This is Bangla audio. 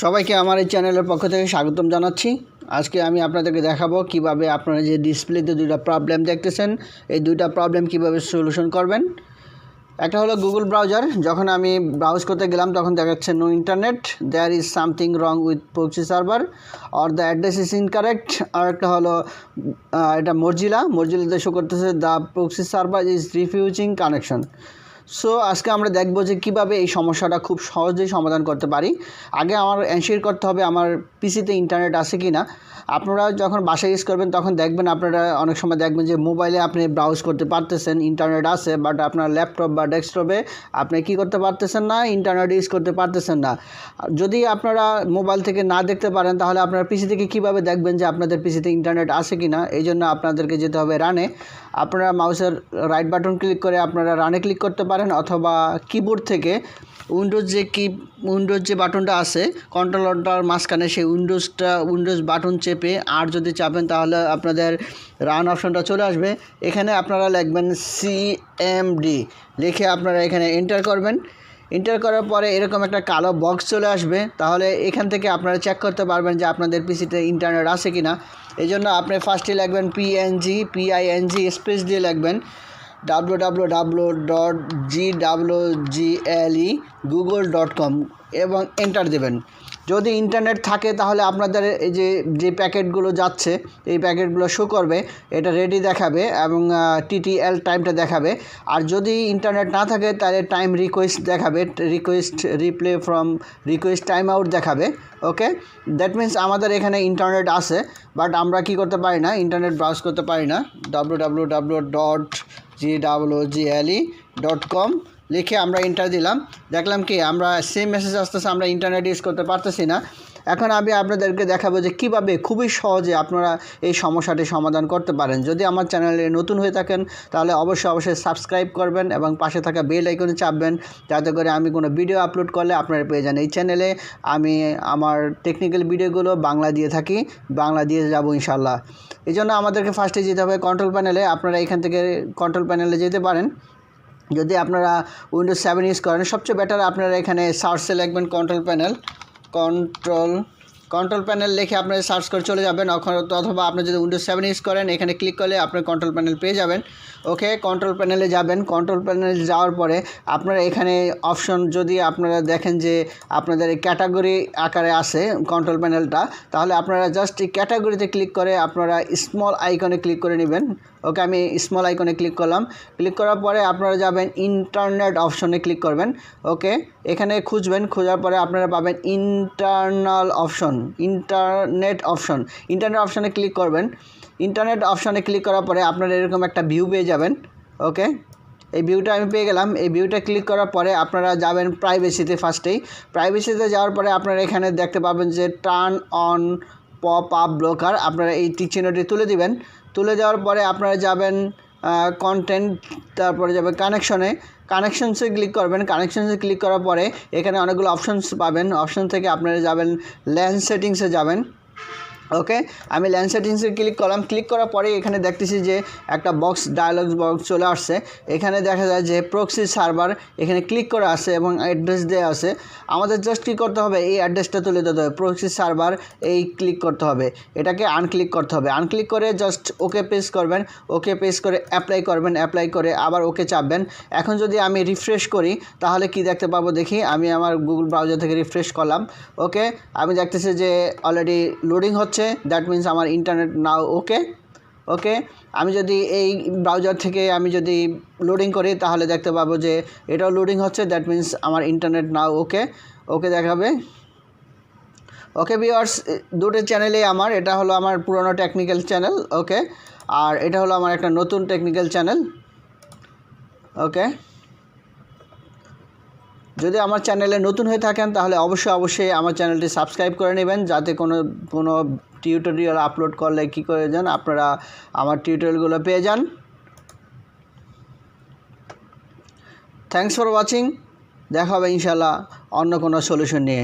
সবাইকে আমার এই চ্যানেলের পক্ষ থেকে স্বাগতম জানাচ্ছি। আজকে আমি আপনাদেরকে দেখাবো কিভাবে আপনারা যে ডিসপ্লেতে দুইটা প্রবলেম দেখতেছেন এই দুইটা প্রবলেম কিভাবে সলিউশন করবেন। একটা হলো গুগল ব্রাউজার, যখন আমি ব্রাউজ করতে গেলাম তখন দেখাচ্ছে no internet, there is something wrong with proxy server or the address is incorrect. আর একটা হলো এটা মর্জিলাতে শো করতেছে the proxy server is refusing connection. So আজকে আমরা দেখব যে কিভাবে এই সমস্যাটা খুব সহজেই সমাধান করতে পারি। আগে আমার এনশিওর করতে হবে আমার পিসিতে ইন্টারনেট আছে কি না। আপনারা যখন বাসায় ইউজ করবেন তখন দেখবেন, আপনারা অনেক সময় দেখবেন যে মোবাইলে আপনি ব্রাউজ করতে পারতেছেন, ইন্টারনেট আছে, বাট আপনার ল্যাপটপ বা ডেস্কটপে আপনি কি করতে পারতেছেন না, ইন্টারনেট ইউজ করতে পারতেছেন না। যদি আপনারা মোবাইল থেকে না দেখতে পারেন তাহলে আপনার পিসি থেকে কীভাবে দেখবেন যে আপনাদের পিসিতে ইন্টারনেট আছে কি না। এই জন্য আপনাদেরকে যেতে হবে রানে। আপনারা মাউসের রাইট বাটন ক্লিক করে আপনারা রানে ক্লিক করতে পারেন, অথবা কিবোর্ড থেকে উইন্ডোজ যে বাটনটা আছে কন্ট্রোলারটার মাঝখানে সেই উইন্ডোজ বাটন চেপে আর যদি চাপেন তাহলে আপনাদের রান অপশনটা চলে আসবে। এখানে আপনারা লিখবেন CMD লিখে আপনারা এখানে এন্টার করবেন। এন্টার করার পরে এরকম একটা কালো বক্স চলে আসবে। তাহলে এখান থেকে আপনারা চেক করতে পারবেন যে আপনাদের পিসিতে ইন্টারনেট আছে কি না। এই জন্য আপনি ফার্স্টে লিখবেন PING স্পেস দিয়ে লিখবেন www.gwglegoogle.com এবং এন্টার দেবেন। যদি ইন্টারনেট থাকে তাহলে আপনাদের এই যে প্যাকেটগুলো যাচ্ছে এই প্যাকেটগুলো শো করবে, এটা রেডি দেখাবে এবং TTL টাইমটা দেখাবে। আর যদি ইন্টারনেট না থাকে তাহলে টাইম রিকোয়েস্ট দেখাবে, replay from request time out দেখাবে। ওকে, দ্যাট মিন্স আমাদের এখানে ইন্টারনেট আছে, বাট আমরা কি করতে পারি না, ইন্টারনেট ব্রাউজ করতে পারি না। www.gwgle.com লিখে আমরা এন্টার দিলাম। দেখলাম কি আমরা সেম মেসেজ আসতেছে, আমরা ইন্টারনেট ইউজ করতে পারতেছি না। এখন আমি আপনাদেরকে দেখাবো যে কিভাবে খুবই সহজে আপনারা এই সমস্যাটি সমাধান করতে পারেন। যদি আমার চ্যানেলে নতুন হয়ে থাকেন তাহলে অবশ্যই সাবস্ক্রাইব করবেন এবং পাশে থাকা বেল আইকনে চাপবেন, যাতে করে আমি কোনো ভিডিও আপলোড করলে আপনারা পেয়ে যান। এই চ্যানেলে আমি আমার টেকনিক্যাল ভিডিওগুলো বাংলা দিয়ে থাকি, বাংলা দিয়ে যাব ইনশাল্লাহ। এই জন্য আমাদেরকে ফার্স্টে যেতে হবে কন্ট্রোল প্যানেলে। আপনারা এখান থেকে কন্ট্রোল প্যানেলে যেতে পারেন। যদি আপনারা উইন্ডোজ 7 ইউজ করেন সবচেয়ে বেটার আপনারা এখানে সার্চে লিখবেন কন্ট্রোল প্যানেল লিখে আপনারা সার্চ করে চলে যাবেন। অথবা আপনি যদি উইন্ডোজ 7 ইউজ করেন এখানে ক্লিক করলে আপনি কন্ট্রোল প্যানেল পেয়ে যাবেন। ওকে, কন্ট্রোল প্যানেলে যাবেন। কন্ট্রোল প্যানেলে যাওয়ার পরে আপনারা এখানে অপশন, যদি আপনারা দেখেন যে আপনাদের এই ক্যাটাগরি আকারে আছে কন্ট্রোল প্যানেলটা, তাহলে আপনারা জাস্ট এই ক্যাটাগরিতে ক্লিক করে আপনারা স্মল আইকনে ক্লিক করে নেবেন। ওকে, আমি স্মল আইকনে ক্লিক করলাম। ক্লিক করার পরে আপনারা যাবেন ইন্টারনেট অপশনে ক্লিক করবেন। ওকে, এখানে খুঁজবেন, খোঁজার পরে আপনারা পাবেন ইন্টারনেট অপশনে ক্লিক করবেন। ইন্টারনেট অপশনে ক্লিক করার পরে আপনারা এরকম একটা ভিউ পেয়ে যাবেন। ওকে, এই ভিউটা আমি পেয়ে গেলাম। এই ভিউটা ক্লিক করার পরে আপনারা যাবেন প্রাইভেসিতে। প্রাইভেসিতে যাওয়ার পরে আপনারা এখানে দেখতে পাবেন যে turn on pop up blocker, আপনারা এই টিক চিহ্নটি তুলে দিবেন। তুলে দেওয়ার পরে আপনারা যাবেন কন্টেন্ট, তারপরে যাবে কানেকশনসে ক্লিক করবেন। কানেকশনসে ক্লিক করার পরে এখানে অনেকগুলো অপশনস পাবেন। অপশন থেকে আপনারা যাবেন ল্যান সেটিংসে যাবেন। ওকে, আমি ল্যান সেটিংসে ক্লিক করলাম। ক্লিক করার পরে এখানে দেখতেছি যে একটা ডায়ালগ বক্স চলে আসছে। এখানে দেখা যায় যে প্রক্সি সার্ভার এখানে ক্লিক করা আছে এবং অ্যাড্রেস দেওয়া আছে। আমাদের জাস্ট কী করতে হবে, এই অ্যাড্রেসটা তুলে দিতে হবে। প্রক্সি সার্ভার এই ক্লিক করতে হবে, এটাকে আনক্লিক করতে হবে। আনক্লিক করে জাস্ট ওকে পেজ করবেন। ওকে পেজ করে অ্যাপ্লাই করবেন। অ্যাপ্লাই করে আবার ওকে চাপবেন। এখন যদি আমি রিফ্রেশ করি তাহলে কি দেখতে পাবো দেখি। আমি আমার গুগল ব্রাউজার থেকে রিফ্রেশ করলাম। ওকে, আমি দেখতেছি যে অলরেডি লোডিং হচ্ছে, দ্যাট মিন্স আমার ইন্টারনেট নাও ওকে। আমি যদি এই ব্রাউজার থেকে আমি যদি লোডিং করি তাহলে দেখতে পাবো যে এটাও লোডিং হচ্ছে, দ্যাট মিন্স আমার ইন্টারনেট নাও ওকে দেখাবে। ওকে ভিউয়ার্স, দুটো চ্যানেলে আমার, এটা হলো আমার পুরনো টেকনিক্যাল চ্যানেল। ওকে, আর এটা হলো আমার একটা নতুন টেকনিক্যাল চ্যানেল। ওকে, যদি আমার চ্যানেলে নতুন হয়ে থাকেন তাহলে অবশ্যই আমার চ্যানেলটি সাবস্ক্রাইব করে নেবেন, যাতে কোনো টিউটোরিয়াল আপলোড করলে কী করে যান আপনারা আমার টিউটোরিয়ালগুলো পেয়ে যান। Thanks for watching. দেখা হবে ইনশাল্লাহ অন্য কোনো সলিউশন নিয়ে।